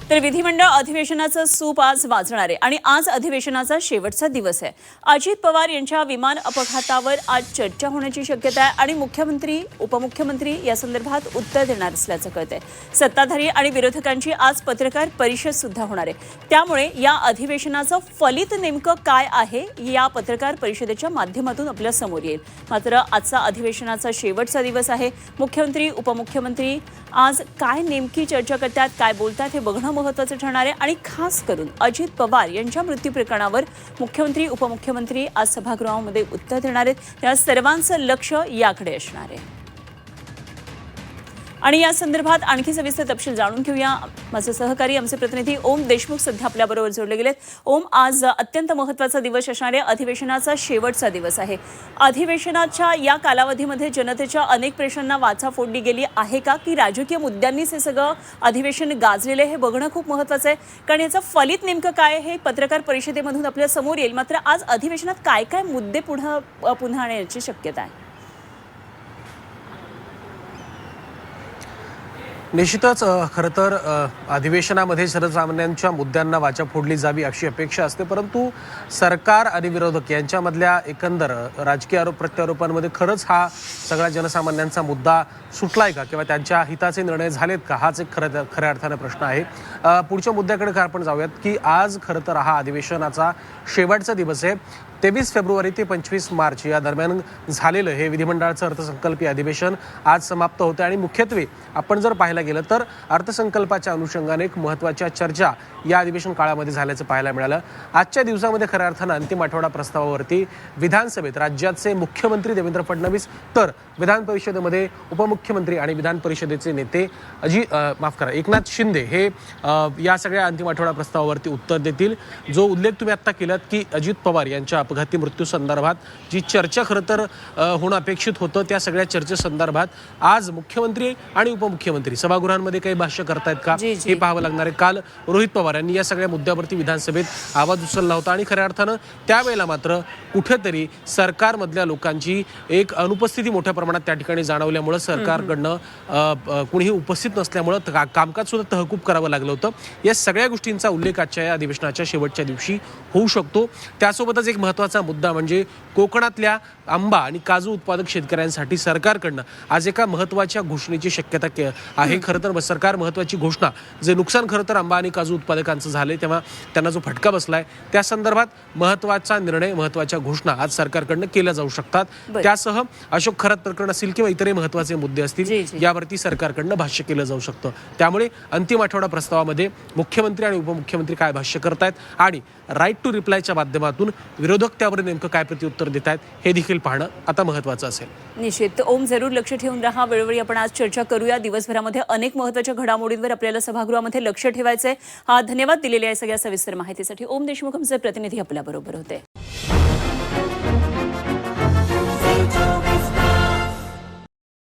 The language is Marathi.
तर विधिमंडळ अधिवेशनाचं सूप आज वाजणार आहे आणि आज अधिवेशनाचा शेवटचा दिवस आहे। अजित पवार यांच्या विमान अपघातावर आज चर्चा होण्याची शक्यता आहे आणि मुख्यमंत्री उपमुख्यमंत्री या संदर्भात उत्तर देणार असल्याचं कळतंय। सत्ताधारी आणि विरोधकांची आज पत्रकार परिषद सुद्धा होणार आहे, त्यामुळे या अधिवेशनाचं फलित नेमकं काय आहे या पत्रकार परिषदेच्या माध्यमातून आपल्या समोर येईल। मात्र आजचा अधिवेशनाचा शेवटचा दिवस आहे। मुख्यमंत्री उपमुख्यमंत्री आज काय नेमकी चर्चा करतात, काय बोलतात हे बघणं महत्त्वाचं ठरणार आहे आणि खास करून अजित पवार यांच्या मृत्यू प्रकरणावर मुख्यमंत्री उपमुख्यमंत्री आज सभागृहामध्ये उत्तर देणार आहेत, त्या सर्वांचं लक्ष याकडे असणार आहे। आणि या संदर्भात आणखी सविस्तर तपशील जाणून घेऊया। माझे सहकारी आमचे प्रतिनिधी ओम देशमुख सध्या आपल्याबरोबर जोडले गेलेत। ओम, आज अत्यंत महत्त्वाचा दिवस असणारे अधिवेशनाचा शेवटचा दिवस आहे। अधिवेशनाच्या या कालावधीमध्ये जनतेच्या अनेक प्रश्नांना वाचा फोडली गेली आहे का, की राजकीय मुद्द्यांनीच हे सगळं अधिवेशन गाजलेले हे बघणं खूप महत्त्वाचं आहे, कारण याचं फलित नेमकं काय हे पत्रकार परिषदेमधून आपल्या समोर येईल। मात्र आज अधिवेशनात काय काय मुद्दे पुन्हा येण्याची शक्यता आहे? निश्चितच खरं तर अधिवेशनामध्ये सर्वसामान्यांच्या मुद्द्यांना वाचा फोडली जावी अशी अपेक्षा असते, परंतु सरकार आणि विरोधक यांच्यामधल्या एकंदर राजकीय आरोप प्रत्यारोपांमध्ये खरंच हा सगळ्या जनसामान्यांचा मुद्दा सुटलाय का किंवा त्यांच्या हिताचे निर्णय झालेत का, हाच एक खऱ्या अर्थाने प्रश्न आहे। पुढच्या मुद्द्याकडे आपण जाऊयात की आज खरं तर हा अधिवेशनाचा शेवटचा दिवस आहे। 23 फेब्रुवारी ते 25 मार्च या दरम्यान झालेलं हे विधिमंडळाचं अर्थसंकल्पीय अधिवेशन आज समाप्त होते आणि मुख्यत्वे आपण जर पाहायला गेलं तर अर्थसंकल्पाच्या अनुषंगाने एक महत्त्वाच्या चर्चा या अधिवेशन काळामध्ये झाल्याचं पाहायला मिळालं। आजच्या दिवसामध्ये खऱ्या अर्थानं अंतिम आठवडा प्रस्तावावरती विधानसभेत राज्याचे मुख्यमंत्री देवेंद्र फडणवीस तर विधान परिषदेमध्ये उपमुख्यमंत्री आणि विधान परिषदेचे नेते एकनाथ शिंदे हे या सगळ्या अंतिम आठवडा प्रस्तावावरती उत्तर देतील। जो उल्लेख तुम्ही आता केलात की अजित पवार यांच्या अपघाती मृत्यू संदर्भात जी चर्चा खरं तर होणं अपेक्षित होतं, त्या सगळ्या चर्चेसंदर्भात आज मुख्यमंत्री आणि उपमुख्यमंत्री सभागृहांमध्ये काही भाष्य करतायत का हे पाहावं लागणार आहे। काल रोहित पवार यांनी या सगळ्या मुद्द्यावरती विधानसभेत आवाज उचलला होता आणि खऱ्या अर्थानं त्यावेळेला मात्र कुठेतरी सरकारमधल्या लोकांची एक अनुपस्थिती मोठ्या प्रमाणात त्या ठिकाणी जाणवल्यामुळे सरकारकडनं कुणीही उपस्थित नसल्यामुळं कामकाज सुद्धा तहकूब करावं लागलं होतं। या सगळ्या गोष्टींचा उल्लेख आजच्या या अधिवेशनाच्या शेवटच्या दिवशी होऊ शकतो। त्यासोबतच एक महत्त्वाचा मुद्दा म्हणजे कोकणातल्या आंबा आणि काजू उत्पादक शेतकऱ्यांसाठी सरकारकडनं आज एका महत्त्वाच्या घोषणेची शक्यता आहे। खरं तर सरकार महत्त्वाची घोषणा, जे नुकसान खरं तर आंबा आणि काजू उत्पादकांचं झालंय तेव्हा त्यांना जो फटका बसलाय त्या संदर्भात महत्त्वाचा निर्णय, महत्त्वाच्या घोषणा आज सरकारकडनं केल्या जाऊ शकतात। त्यासह अशोक खरात प्रकरण असेल किंवा इतरही महत्त्वाचे मुद्दे असतील यावरती सरकारकडनं भाष्य केलं जाऊ शकतं। त्यामुळे अंतिम आठवडा प्रस्तावामध्ये मुख्यमंत्री आणि उपमुख्यमंत्री काय भाष्य करतायत आणि राईट टू रिप्लायच्या माध्यमातून विरोधक त्यावर नेमकं काय प्रत्युत्तर देत आहेत हे देखील पाहणं आता महत्त्वाचं असेल। निश्चित ओम, जरूर लक्ष ठेवून राहा। वेळोवेळी आपण आज चर्चा करूया। दिवसभरामध्ये अनेक महत्त्वाच्या घडामोडींवर आपल्याला सभागृहामध्ये लक्ष ठेवायचंय। धन्यवाद दिलेल्या या सगळ्या सविस्तर माहितीसाठी। ओम देशमुख आमचे प्रतिनिधी आपल्याबरोबर होते।